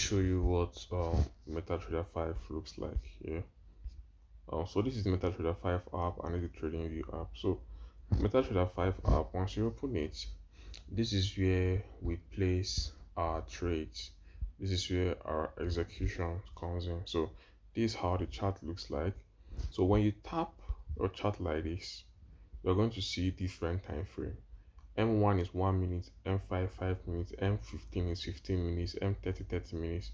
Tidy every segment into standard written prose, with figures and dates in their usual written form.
show you what MetaTrader 5 looks like here. So this is the MetaTrader 5 app and it's the trading view app. So MetaTrader 5 app, once you open it, this is where we place our trades. This is where our execution comes in. So this is how the chart looks like. So when you tap your chart like this, you're going to see different time frame. M1 is 1 minute, M5 5 minutes, M15 is 15 minutes, M30 30 minutes,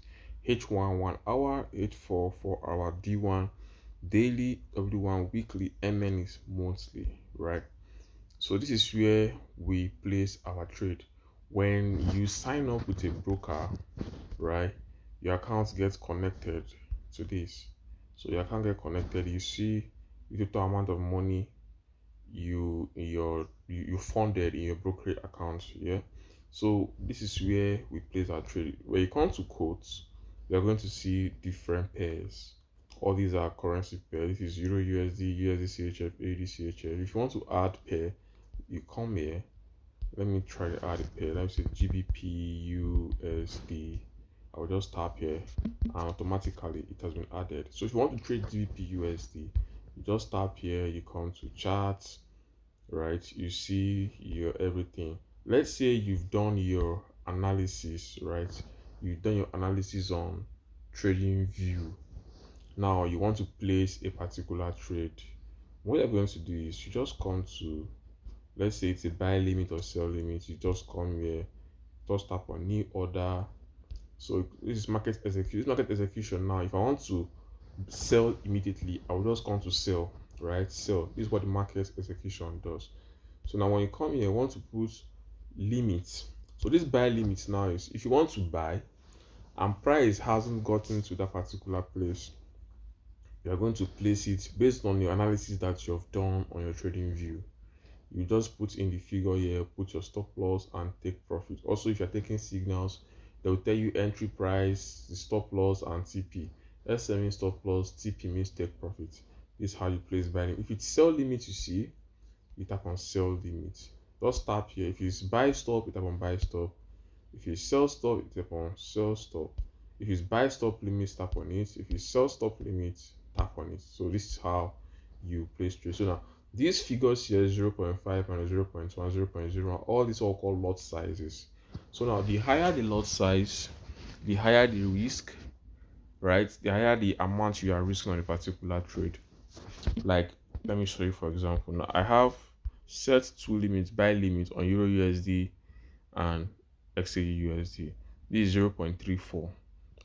H1 1 hour, H4 4 hour, D1 daily, W1 weekly, MN is monthly, right? So this is where we place our trade. When you sign up with a broker, right, your account gets connected to this. So your account get connected, you see the total amount of money you funded in your brokerage account. Yeah, so this is where we place our trade. When you come to quotes, you're going to see different pairs. All these are currency pairs. This is euro USD, USD CHF, AD CHF. If you want to add pair, you come here. Let me try to add a pair. Let me say GBP USD. I'll just tap here and automatically it has been added. So if you want to trade GBP USD, you just tap here, you come to charts, right? You see your everything. Let's say you've done your analysis, right? You've done your analysis on trading view. Now you want to place a particular trade. What you're going to do is you just come to, let's say it's a buy limit or sell limit, you just come here, just tap on new order. So this is market execution. This market execution. Now if I want to sell immediately, I will just come to sell, right? Sell. This is what the market execution does. So now when you come here, you want to put limits. So this buy limit now is if you want to buy and price hasn't gotten to that particular place, you are going to place it based on your analysis that you have done on your trading view. You just put in the figure here, put your stop loss and take profit. Also, if you're taking signals, they will tell you entry price, the stop loss and TP. SM means stop loss, TP means take profit. This is how you place buy limit. If it's sell limit, you see, you tap on sell limit. Just tap here. If it's buy stop, you tap on buy stop. If it's sell stop, you tap on sell stop. If it's buy stop limit, tap on it. If it's sell stop limit, tap on it. So this is how you place trade. So now these figures here 0.5 and 0.1, 0.0, all these are called lot sizes. So now the higher the lot size, the higher the risk, right? The higher the amount you are risking on a particular trade. Like, let me show you for example. Now I have set two limits, buy limit on Euro USD and XAU USD. This is 0.34,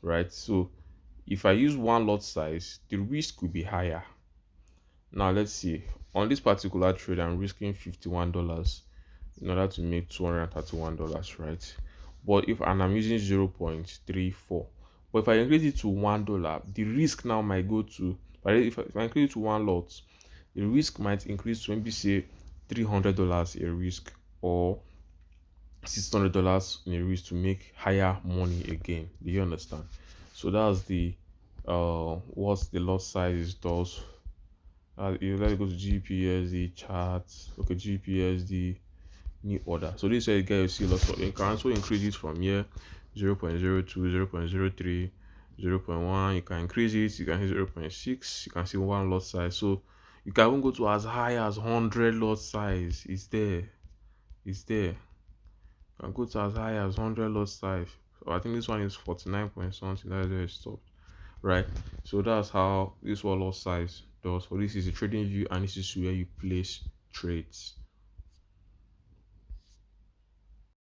right? So if I use one lot size, the risk will be higher. Now let's see. On this particular trade, I'm risking $51 in order to make $231, right? But if and I'm using 0.34. But if I increase it to $1, the risk now might go to, but if I increase it to one lot, the risk might increase to maybe say $300 a risk or $600 in a risk to make higher money again. Do you understand? So that's the what the lot size does. You let it go to GPSD charts. Okay, GPSD new order. So this is where you get to see lots of. You can also increase it from here 0.02, 0.03, 0.1. You can increase it. You can see 0.6. You can see one lot size. So you can even go to as high as 100 lot size. It's there. It's there. You can go to as high as 100 lot size. So I think this one is 49 point something. That's where it stopped. Right. So that's how this one lot size does. So this is a trading view and this is where you place trades.